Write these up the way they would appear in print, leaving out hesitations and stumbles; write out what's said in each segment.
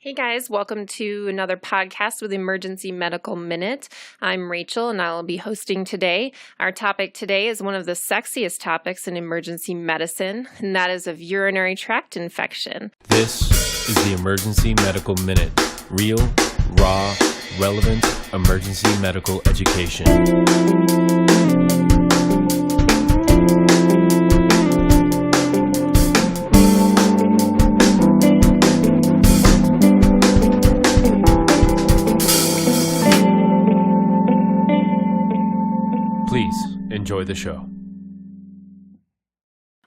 Hey guys, welcome to another podcast with Emergency Medical Minute. I'm Rachel and I'll be hosting today. Our topic today is one of the sexiest topics in emergency medicine, and that is of urinary tract infection. This is the Emergency Medical Minute. Real, raw, relevant emergency medical education. Please enjoy the show.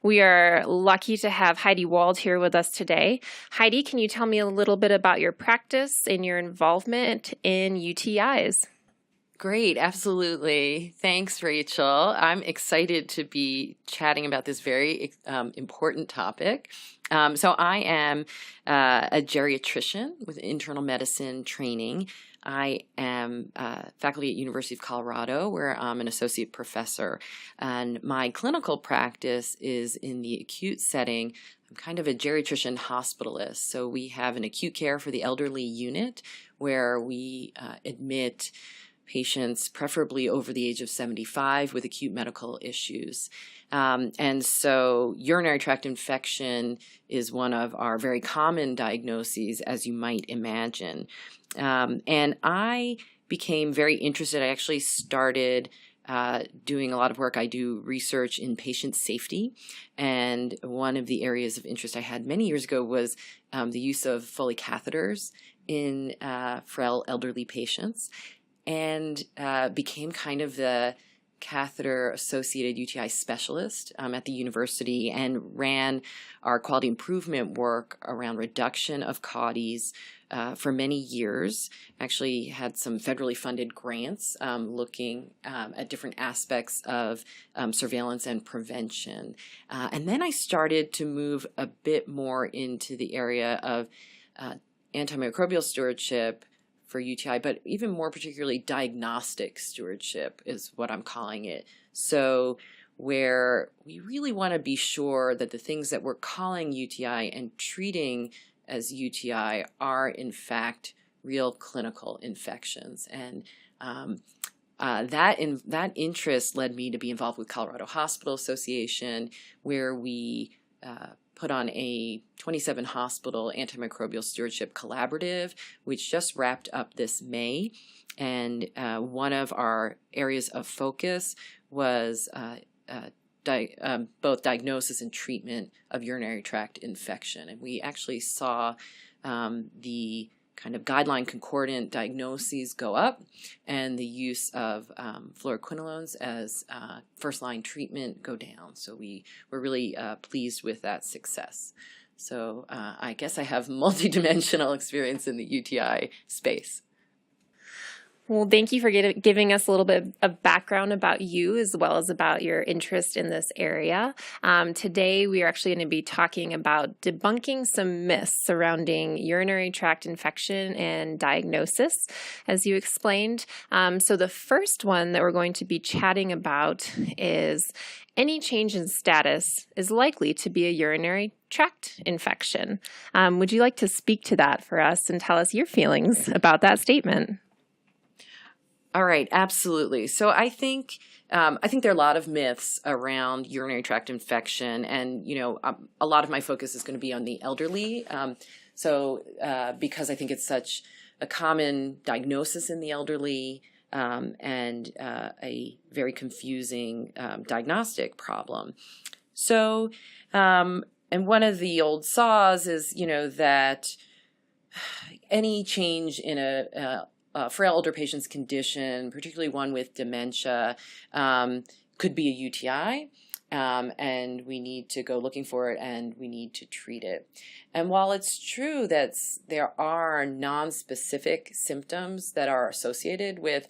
We are lucky to have Heidi Wald here with us today. Heidi, can you tell me a little bit about your practice and your involvement in UTIs? Great, absolutely. Thanks, Rachel. I'm excited to be chatting about this very important topic. So I am a geriatrician with internal medicine training. I am faculty at University of Colorado, where I'm an associate professor, and my clinical practice is in the acute setting. I'm kind of a geriatrician hospitalist, so we have an acute care for the elderly unit where we admit patients, preferably over the age of 75, with acute medical issues. And so urinary tract infection is one of our very common diagnoses, as you might imagine. And I became very interested. I actually started doing a lot of work. I do research in patient safety, and one of the areas of interest I had many years ago was the use of Foley catheters in frail elderly patients, and became kind of the catheter-associated UTI specialist at the university, and ran our quality improvement work around reduction of CAUTIs for many years. Actually had some federally funded grants looking at different aspects of surveillance and prevention. And then I started to move a bit more into the area of antimicrobial stewardship for UTI, but even more particularly diagnostic stewardship is what I'm calling it. So where we really want to be sure that the things that we're calling UTI and treating as UTI are in fact real clinical infections. And that interest led me to be involved with Colorado Hospital Association, where we put on a 27 hospital antimicrobial stewardship collaborative, which just wrapped up this May. And one of our areas of focus was both diagnosis and treatment of urinary tract infection. And we actually saw the kind of guideline concordant diagnoses go up, and the use of fluoroquinolones as first-line treatment go down. So we were really pleased with that success. So I guess I have multidimensional experience in the UTI space. Well, thank you for giving us a little bit of background about you as well as about your interest in this area. Today, we are actually going to be talking about debunking some myths surrounding urinary tract infection and diagnosis, as you explained. So the first one that we're going to be chatting about is any change in status is likely to be a urinary tract infection. Would you like to speak to that for us and tell us your feelings about that statement? All right, absolutely. So I think there are a lot of myths around urinary tract infection, and a lot of my focus is going to be on the elderly. Because I think it's such a common diagnosis in the elderly and a very confusing diagnostic problem. So, and one of the old saws is that any change in a frail older patient's condition, particularly one with dementia, could be a UTI, and we need to go looking for it and we need to treat it. And while it's true that there are non-specific symptoms that are associated with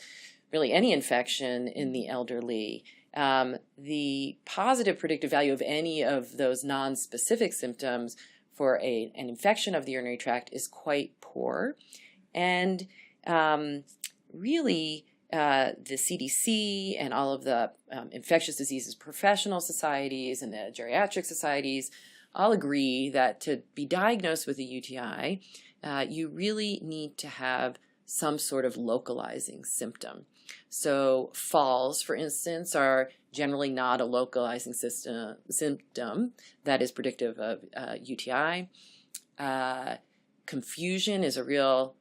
really any infection in the elderly, the positive predictive value of any of those non-specific symptoms for an infection of the urinary tract is quite poor. And really, the CDC and all of the infectious diseases professional societies and the geriatric societies all agree that to be diagnosed with a UTI, you really need to have some sort of localizing symptom. So falls, for instance, are generally not a localizing symptom that is predictive of UTI. Confusion is a real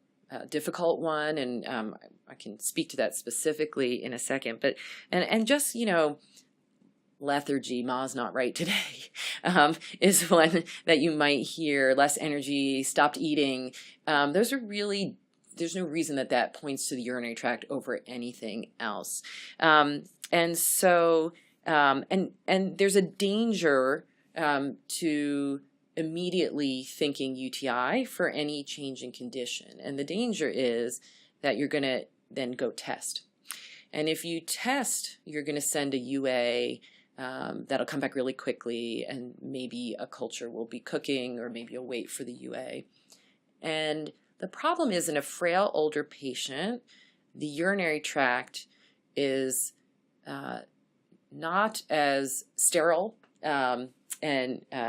difficult one, and I can speak to that specifically in a second. But and just, you know, lethargy, Ma's not right today, is one that you might hear. Less energy, stopped eating. Those are really, there's no reason that that points to the urinary tract over anything else. And so, and there's a danger to immediately thinking UTI for any change in condition. And the danger is that you're going to then go test. And if you test, you're going to send a UA that'll come back really quickly, and maybe a culture will be cooking, or maybe you'll wait for the UA. And the problem is, in a frail older patient, the urinary tract is not as sterile and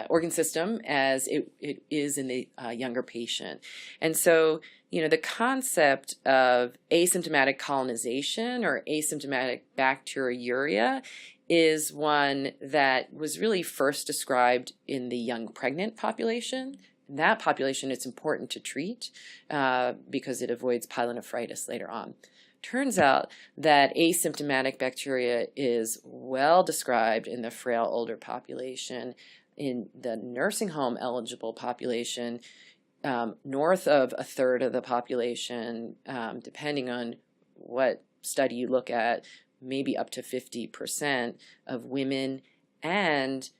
organ system as it is in the younger patient. And so, you know, the concept of asymptomatic colonization or asymptomatic bacteriuria is one that was really first described in the young pregnant population. In that population, it's important to treat because it avoids pyelonephritis later on. Turns out that asymptomatic bacteria is well described in the frail older population. In the nursing home eligible population, north of a third of the population, depending on what study you look at, maybe up to 50% of women, and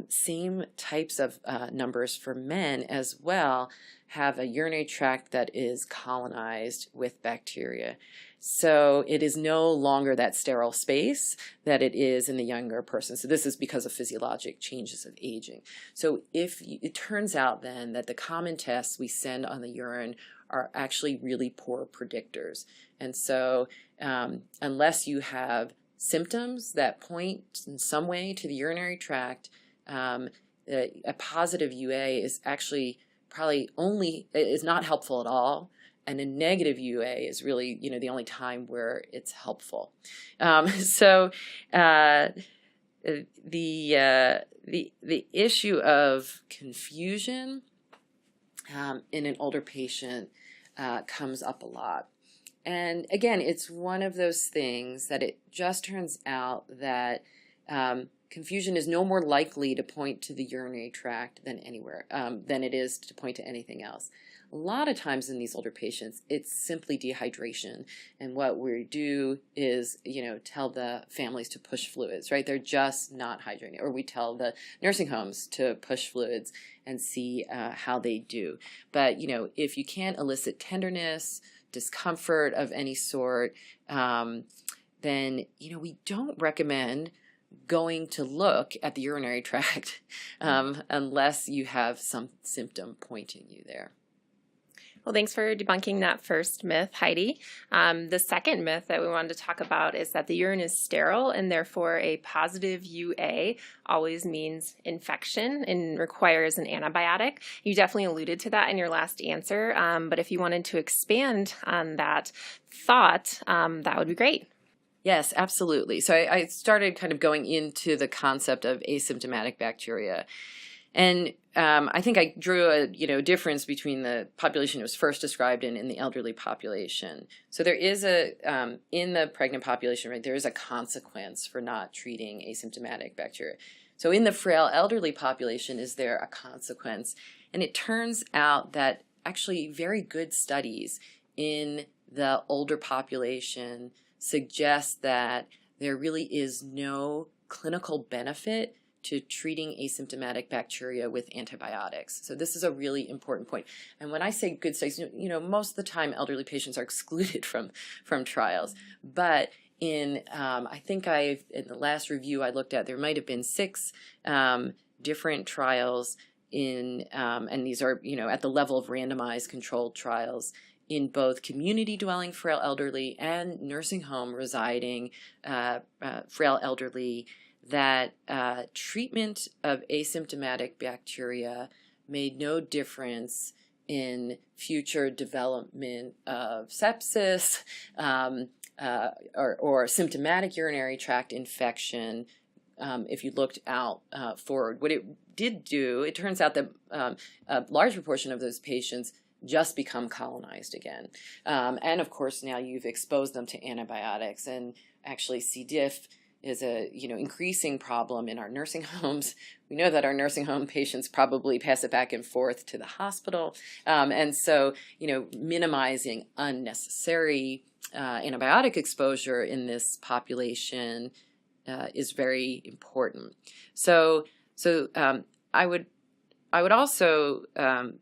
same types of numbers for men as well, have a urinary tract that is colonized with bacteria. So it is no longer that sterile space that it is in the younger person. So this is because of physiologic changes of aging. So if it turns out then that the common tests we send on the urine are actually really poor predictors. And so unless you have symptoms that point in some way to the urinary tract, a positive UA is actually probably is not helpful at all. And a negative UA is really, you know, the only time where it's helpful. So the issue of confusion in an older patient comes up a lot. And again, it's one of those things that it just turns out that confusion is no more likely to point to the urinary tract than it is to point to anything else. A lot of times in these older patients, it's simply dehydration. And what we do is, you know, tell the families to push fluids, right? They're just not hydrating. Or we tell the nursing homes to push fluids and see how they do. But, you know, if you can't elicit tenderness, discomfort of any sort, then, you know, we don't recommend going to look at the urinary tract unless you have some symptom pointing you there. Well, thanks for debunking that first myth, Heidi. The second myth that we wanted to talk about is that the urine is sterile, and therefore a positive UA always means infection and requires an antibiotic. You definitely alluded to that in your last answer, but if you wanted to expand on that thought, that would be great. Yes, absolutely. So I started kind of going into the concept of asymptomatic bacteria. And I think I drew a difference between the population it was first described in the elderly population. So there is in the pregnant population, right, there is a consequence for not treating asymptomatic bacteria. So in the frail elderly population, is there a consequence? And it turns out that actually very good studies in the older population suggest that there really is no clinical benefit to treating asymptomatic bacteria with antibiotics. So this is a really important point. And when I say good studies, most of the time elderly patients are excluded from trials. But in in the last review I looked at, there might have been 6 different trials and these are at the level of randomized controlled trials in both community dwelling frail elderly and nursing home residing frail elderly, that treatment of asymptomatic bacteria made no difference in future development of sepsis or symptomatic urinary tract infection. If you looked out forward, what it did do, it turns out that a large proportion of those patients just become colonized again. And of course, now you've exposed them to antibiotics, and actually C. diff is a increasing problem in our nursing homes. We know that our nursing home patients probably pass it back and forth to the hospital. And so, minimizing unnecessary antibiotic exposure in this population is very important. So I would also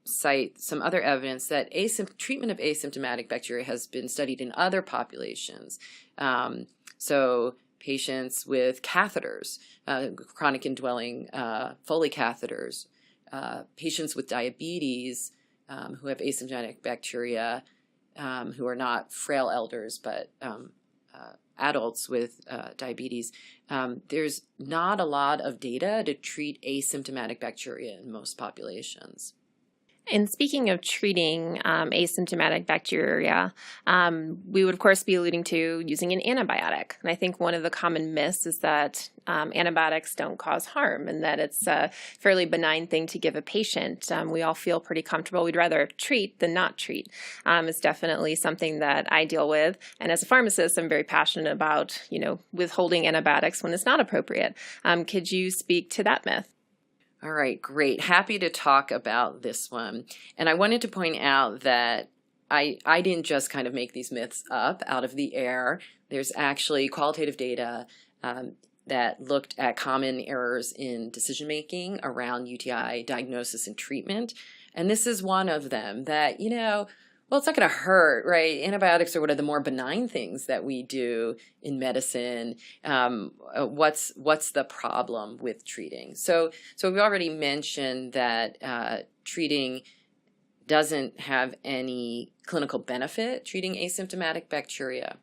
cite some other evidence that treatment of asymptomatic bacteria has been studied in other populations. So patients with catheters, chronic indwelling Foley catheters, patients with diabetes who have asymptomatic bacteria, who are not frail elders, but adults with diabetes. There's not a lot of data to treat asymptomatic bacteria in most populations. And speaking of treating asymptomatic bacteria, we would, of course, be alluding to using an antibiotic. And I think one of the common myths is that antibiotics don't cause harm and that it's a fairly benign thing to give a patient. We all feel pretty comfortable. We'd rather treat than not treat. It's definitely something that I deal with. And as a pharmacist, I'm very passionate about, withholding antibiotics when it's not appropriate. Could you speak to that myth? All right, great. Happy to talk about this one. And I wanted to point out that I didn't just kind of make these myths up out of the air. There's actually qualitative data that looked at common errors in decision-making around UTI diagnosis and treatment. And this is one of them that, well, it's not going to hurt, right? Antibiotics are one of the more benign things that we do in medicine. What's the problem with treating? So we already mentioned that treating doesn't have any clinical benefit, treating asymptomatic bacteria.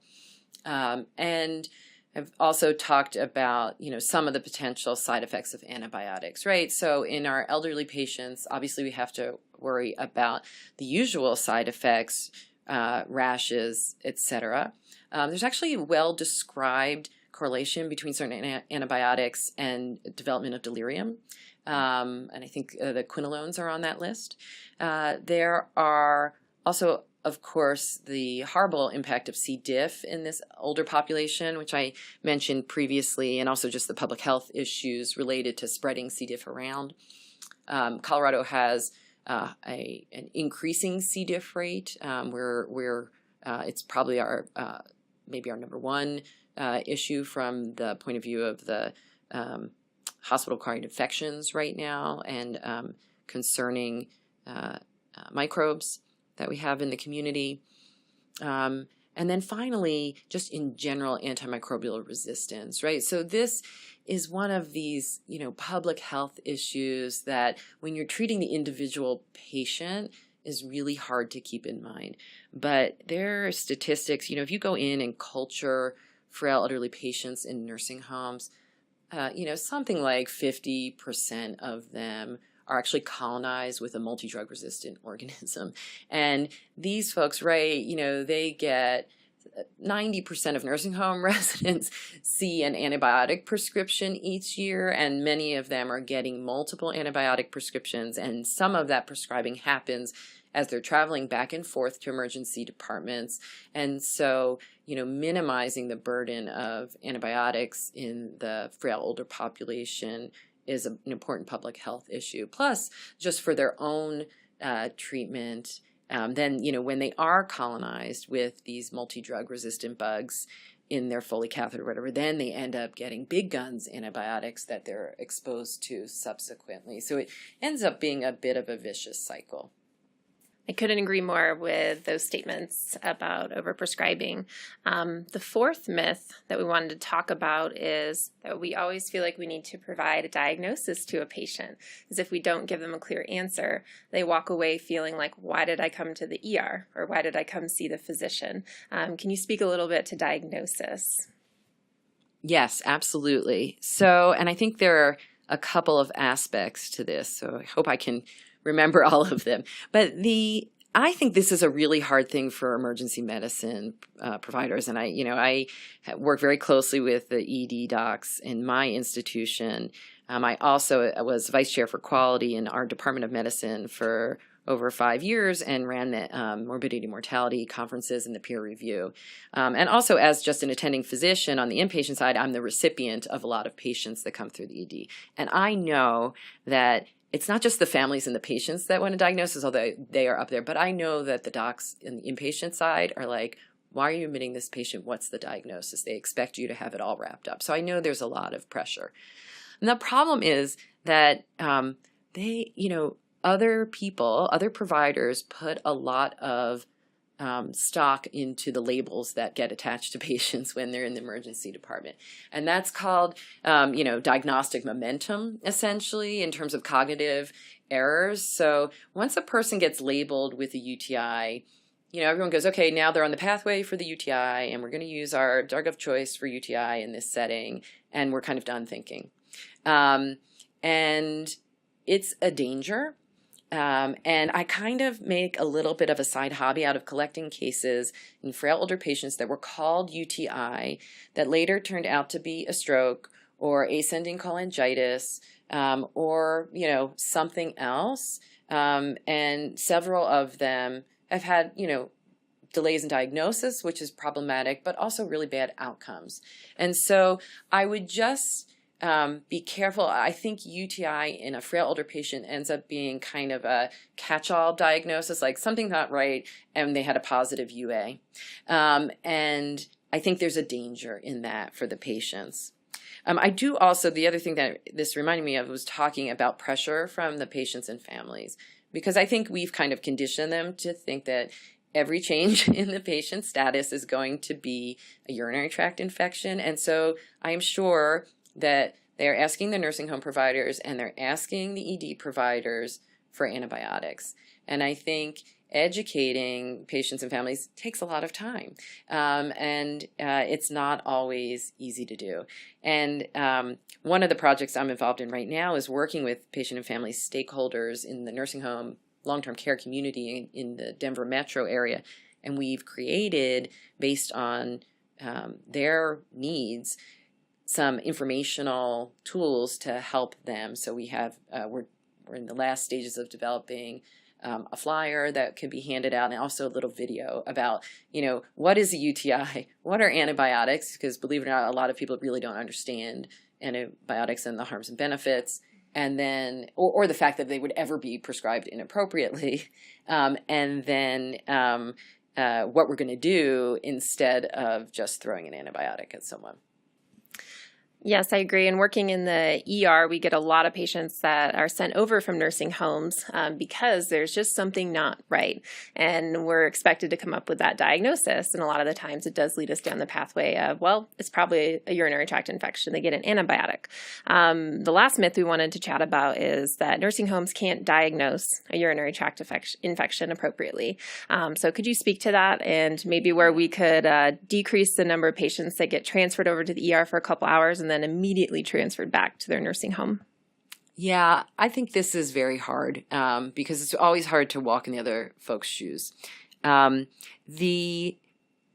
And I've also talked about, some of the potential side effects of antibiotics, right? So in our elderly patients, obviously we have to worry about the usual side effects, rashes, etc. There's actually a well-described correlation between certain antibiotics and development of delirium. And I think the quinolones are on that list. There are also, of course, the horrible impact of C. diff in this older population, which I mentioned previously, and also just the public health issues related to spreading C. diff around. Colorado has an increasing C. diff rate. It's probably maybe our number one issue from the point of view of the hospital-acquired infections right now, and concerning microbes that we have in the community. And then finally, just in general, antimicrobial resistance, right? So this is one of these, public health issues that when you're treating the individual patient is really hard to keep in mind. But there are statistics, if you go in and culture frail elderly patients in nursing homes, something like 50% of them are actually colonized with a multi-drug resistant organism. And these folks, right, they get 90% of nursing home residents see an antibiotic prescription each year, and many of them are getting multiple antibiotic prescriptions, and some of that prescribing happens as they're traveling back and forth to emergency departments. And so, minimizing the burden of antibiotics in the frail older population is an important public health issue. Plus, just for their own treatment, then, when they are colonized with these multi-drug resistant bugs in their Foley catheter or whatever, then they end up getting big guns antibiotics that they're exposed to subsequently. So it ends up being a bit of a vicious cycle. I couldn't agree more with those statements about overprescribing. The fourth myth that we wanted to talk about is that we always feel like we need to provide a diagnosis to a patient, as if we don't give them a clear answer, they walk away feeling like, why did I come to the ER, or why did I come see the physician? Can you speak a little bit to diagnosis? Yes, absolutely. So, and I think there are a couple of aspects to this, so I hope I can remember all of them. But I think this is a really hard thing for emergency medicine providers, and I work very closely with the ED docs in my institution. I also was vice chair for quality in our Department of Medicine for over 5 years and ran the morbidity mortality conferences and the peer review. And also as just an attending physician on the inpatient side, I'm the recipient of a lot of patients that come through the ED. And I know that it's not just the families and the patients that want a diagnosis, although they are up there, but I know that the docs in the inpatient side are like, why are you admitting this patient? What's the diagnosis? They expect you to have it all wrapped up. So I know there's a lot of pressure. And the problem is that other people, other providers put a lot of stock into the labels that get attached to patients when they're in the emergency department. And that's called, diagnostic momentum, essentially, in terms of cognitive errors. So once a person gets labeled with a UTI, everyone goes, okay, now they're on the pathway for the UTI, and we're going to use our drug of choice for UTI in this setting, and we're kind of done thinking. And it's a danger. And I kind of make a little bit of a side hobby out of collecting cases in frail older patients that were called UTI that later turned out to be a stroke or ascending cholangitis, or, something else. And several of them have had, delays in diagnosis, which is problematic, but also really bad outcomes. And so I would just be careful. I think UTI in a frail older patient ends up being kind of a catch-all diagnosis, like something's not right, and they had a positive UA. And I think there's a danger in that for the patients. I do also, the other thing that this reminded me of was talking about pressure from the patients and families, because I think we've kind of conditioned them to think that every change in the patient's status is going to be a urinary tract infection. And so I am sure that they're asking the nursing home providers and they're asking the ED providers for antibiotics. And I think educating patients and families takes a lot of time. And it's not always easy to do. And one of the projects I'm involved in right now is working with patient and family stakeholders in the nursing home long-term care community in the Denver metro area. And we've created, based on their needs, some informational tools to help them. So we have, we're in the last stages of developing a flyer that could be handed out, and also a little video about, what is a UTI? What are antibiotics? Because believe it or not, a lot of people really don't understand antibiotics and the harms and benefits. And then, or the fact that they would ever be prescribed inappropriately. And then what we're going to do instead of just throwing an antibiotic at someone. Yes, I agree. And working in the ER, we get a lot of patients that are sent over from nursing homes because there's just something not right. And we're expected to come up with that diagnosis. And a lot of the times it does lead us down the pathway of, well, it's probably a urinary tract infection. They get an antibiotic. The last myth we wanted to chat about is that nursing homes can't diagnose a urinary tract infection appropriately. So could you speak to that, and maybe where we could decrease the number of patients that get transferred over to the ER for a couple hours and then immediately transferred back to their nursing home? Yeah, I think this is very hard because it's always hard to walk in the other folks' shoes. The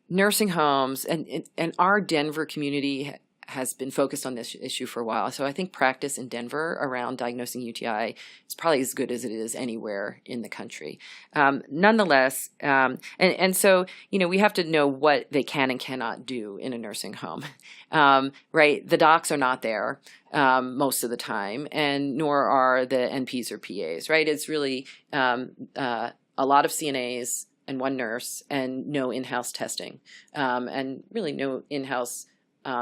nursing homes and our Denver community has been focused on this issue for a while. So I think practice in Denver around diagnosing UTI is probably as good as it is anywhere in the country. Nonetheless, and so, we have to know what they can and cannot do in a nursing home, right? The docs are not there most of the time, and nor are the NPs or PAs, right? It's really a lot of CNAs and one nurse and no in-house testing, and really no in-house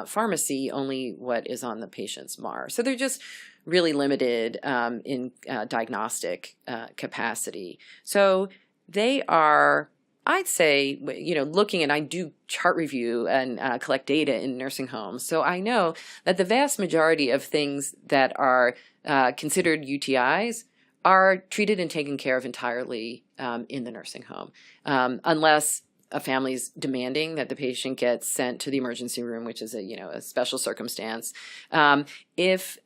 pharmacy, only what is on the patient's MAR. So they're just really limited in diagnostic capacity. So they are, I'd say, looking, and I do chart review and collect data in nursing homes. So I know that the vast majority of things that are considered UTIs are treated and taken care of entirely in the nursing home, unless a family's demanding that the patient gets sent to the emergency room, which is a special circumstance. If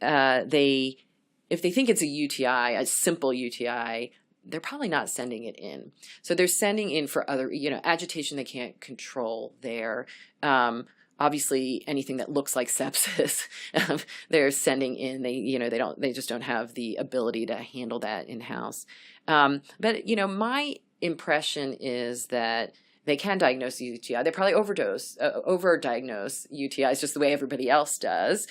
if they think it's a UTI, a simple UTI, they're probably not sending it in. So they're sending in for other, agitation they can't control there. Obviously, anything that looks like sepsis, they're sending in. They just don't have the ability to handle that in-house. But my impression is that they can diagnose UTI. They probably overdiagnose UTIs just the way everybody else does.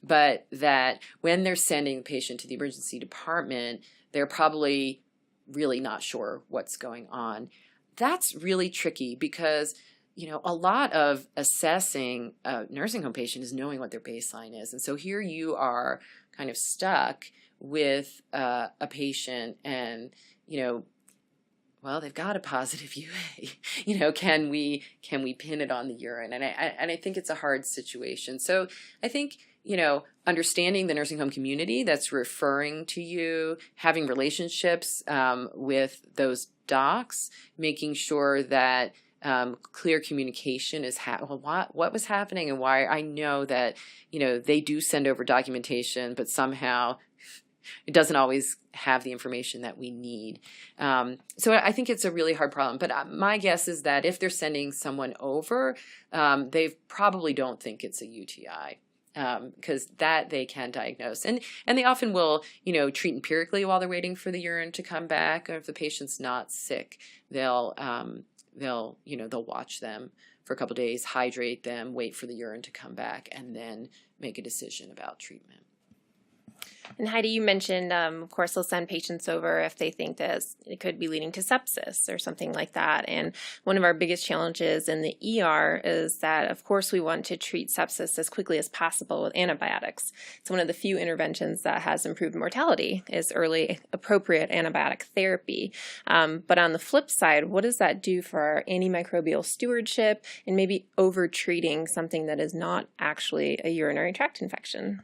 But that when they're sending the patient to the emergency department, they're probably really not sure what's going on. That's really tricky because, a lot of assessing a nursing home patient is knowing what their baseline is. And so here you are kind of stuck with a patient and, well, they've got a positive UA. Can we pin it on the urine? And I think it's a hard situation. So I think, understanding the nursing home community that's referring to you, having relationships with those docs, making sure that clear communication is what was happening and why. I know that, they do send over documentation, but somehow it doesn't always have the information that we need. So I think it's a really hard problem. But my guess is that if they're sending someone over, they probably don't think it's a UTI. Because that they can diagnose, and they often will, treat empirically while they're waiting for the urine to come back. Or if the patient's not sick, they'll watch them for a couple of days, hydrate them, wait for the urine to come back, and then make a decision about treatment. And Heidi, you mentioned, of course, they'll send patients over if they think that it could be leading to sepsis or something like that. And one of our biggest challenges in the ER is that, of course, we want to treat sepsis as quickly as possible with antibiotics. It's one of the few interventions that has improved mortality is early appropriate antibiotic therapy. But on the flip side, what does that do for our antimicrobial stewardship and maybe over-treating something that is not actually a urinary tract infection?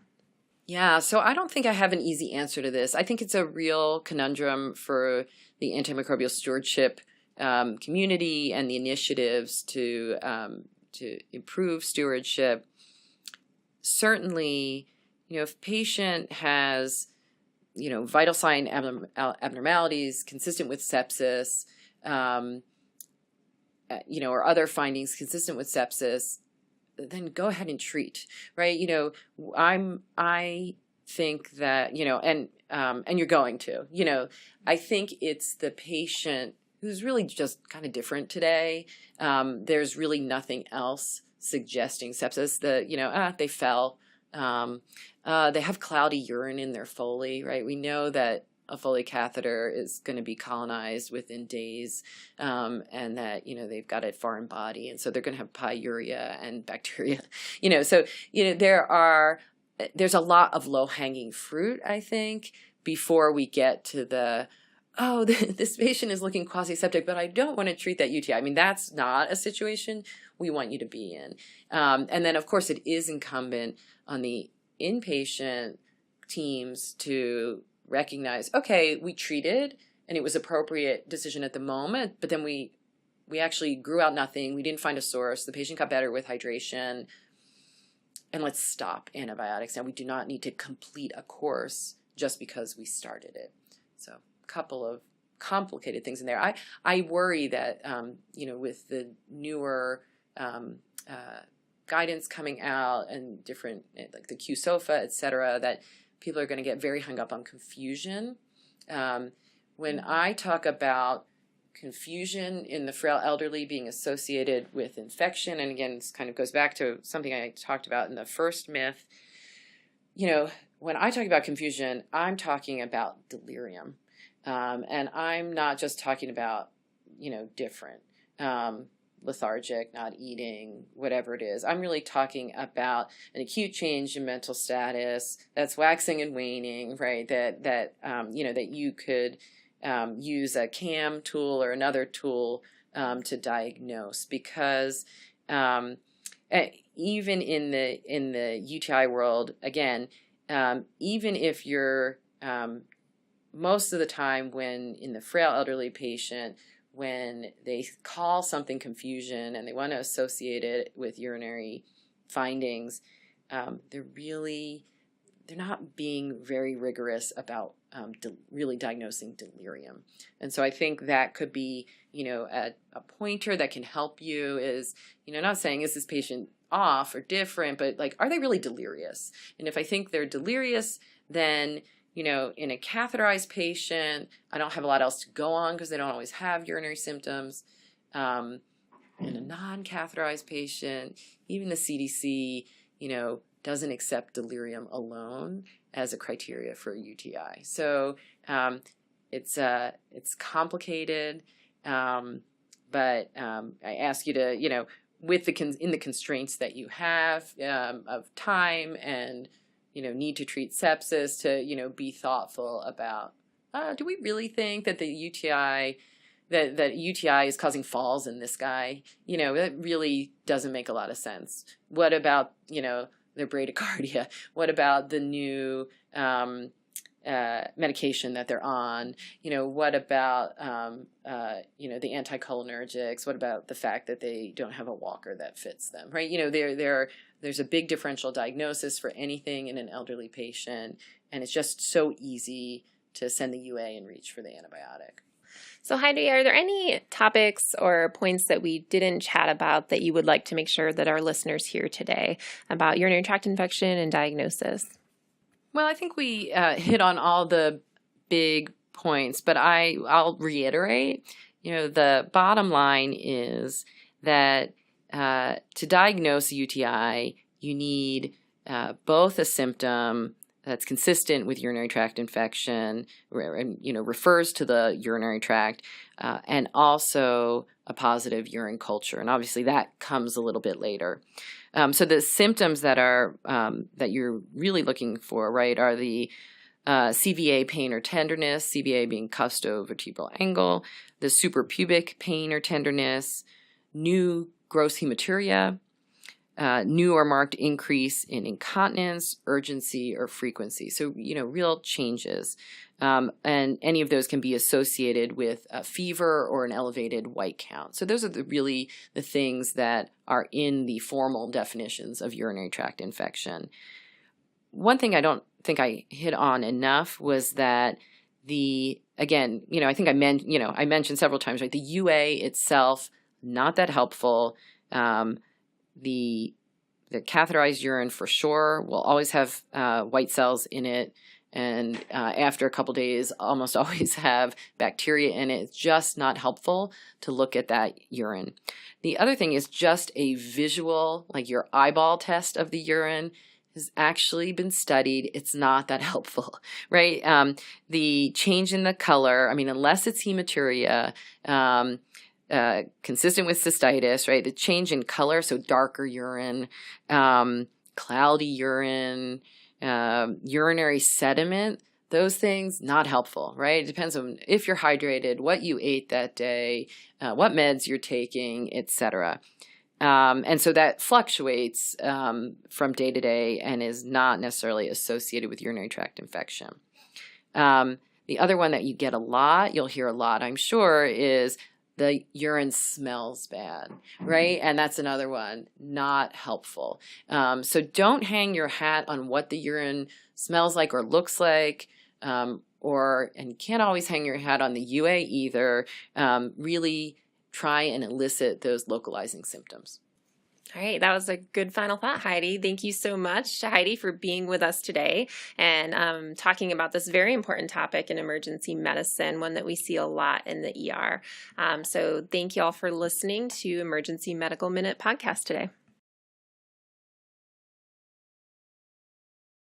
Yeah, so I don't think I have an easy answer to this. I think it's a real conundrum for the antimicrobial stewardship community and the initiatives to improve stewardship. Certainly, if a patient has, vital sign abnormalities consistent with sepsis, or other findings consistent with sepsis, then go ahead and treat, right? I think that, and you're going to, I think it's the patient who's really just kind of different today. There's really nothing else suggesting sepsis. They fell. They have cloudy urine in their Foley, right? We know that a Foley catheter is going to be colonized within days, and that, they've got a foreign body, and so they're going to have pyuria and bacteria, so, there's a lot of low-hanging fruit, I think, before we get to this patient is looking quasi-septic, but I don't want to treat that UTI. I mean, that's not a situation we want you to be in. And then, of course, it is incumbent on the inpatient teams to recognize, okay, we treated and it was appropriate decision at the moment, but then we actually grew out nothing. We didn't find a source. The patient got better with hydration, and let's stop antibiotics. Now, we do not need to complete a course just because we started it. So a couple of complicated things in there. I worry that, with the newer guidance coming out and different, like the QSOFA, et cetera, that people are going to get very hung up on confusion. When I talk about confusion in the frail elderly being associated with infection, and again, this kind of goes back to something I talked about in the first myth, when I talk about confusion, I'm talking about delirium. And I'm not just talking about, different, lethargic, not eating, whatever it is. I'm really talking about an acute change in mental status that's waxing and waning, right? That you could use a CAM tool or another tool to diagnose, because even in the UTI world, again, even if you're most of the time when in the frail elderly patient, when they call something confusion and they want to associate it with urinary findings, they're really they're not being very rigorous about really diagnosing delirium. And so I think that could be, a pointer that can help you is, not saying is this patient off or different, but like, are they really delirious? And if I think they're delirious, then, in a catheterized patient, I don't have a lot else to go on because they don't always have urinary symptoms. In a non-catheterized patient, even the CDC, doesn't accept delirium alone as a criteria for a UTI. So it's complicated, but I ask you to, with in the constraints that you have of time and need to treat sepsis, to be thoughtful about do we really think that the UTI that UTI is causing falls in this guy? That really doesn't make a lot of sense. What about their bradycardia? What about the new medication that they're on? What about the anticholinergics? What about the fact that they don't have a walker that fits them? Right? There's a big differential diagnosis for anything in an elderly patient, and it's just so easy to send the UA and reach for the antibiotic. So Heidi, are there any topics or points that we didn't chat about that you would like to make sure that our listeners hear today about urinary tract infection and diagnosis? Well, I think we hit on all the big points, but I'll reiterate, the bottom line is that to diagnose a UTI, you need both a symptom that's consistent with urinary tract infection, refers to the urinary tract, and also a positive urine culture. And obviously that comes a little bit later. So the symptoms that are that you're really looking for, right, are the CVA pain or tenderness, CVA being costovertebral angle, the suprapubic pain or tenderness, new gross hematuria, new or marked increase in incontinence, urgency, or frequency. So, real changes. And any of those can be associated with a fever or an elevated white count. So those are really the things that are in the formal definitions of urinary tract infection. One thing I don't think I hit on enough was that I think I mentioned several times, right? The UA itself, not that helpful. The catheterized urine for sure will always have white cells in it, and after a couple days almost always have bacteria in it. It's just not helpful to look at that urine. The other thing is just a visual, like your eyeball test of the urine has actually been studied. It's not that helpful, right? The change in the color, unless it's hematuria, consistent with cystitis, right? The change in color, so darker urine, cloudy urine, urinary sediment, those things, not helpful, right? It depends on if you're hydrated, what you ate that day, what meds you're taking, etc. And so that fluctuates from day to day and is not necessarily associated with urinary tract infection. The other one that you get a lot, you'll hear a lot, I'm sure, is the urine smells bad, right? And that's another one, not helpful. So don't hang your hat on what the urine smells like or looks like, and you can't always hang your hat on the UA either. Really try and elicit those localizing symptoms. All right, that was a good final thought, Heidi. Thank you so much, Heidi, for being with us today and talking about this very important topic in emergency medicine, one that we see a lot in the ER. So thank you all for listening to Emergency Medical Minute podcast today.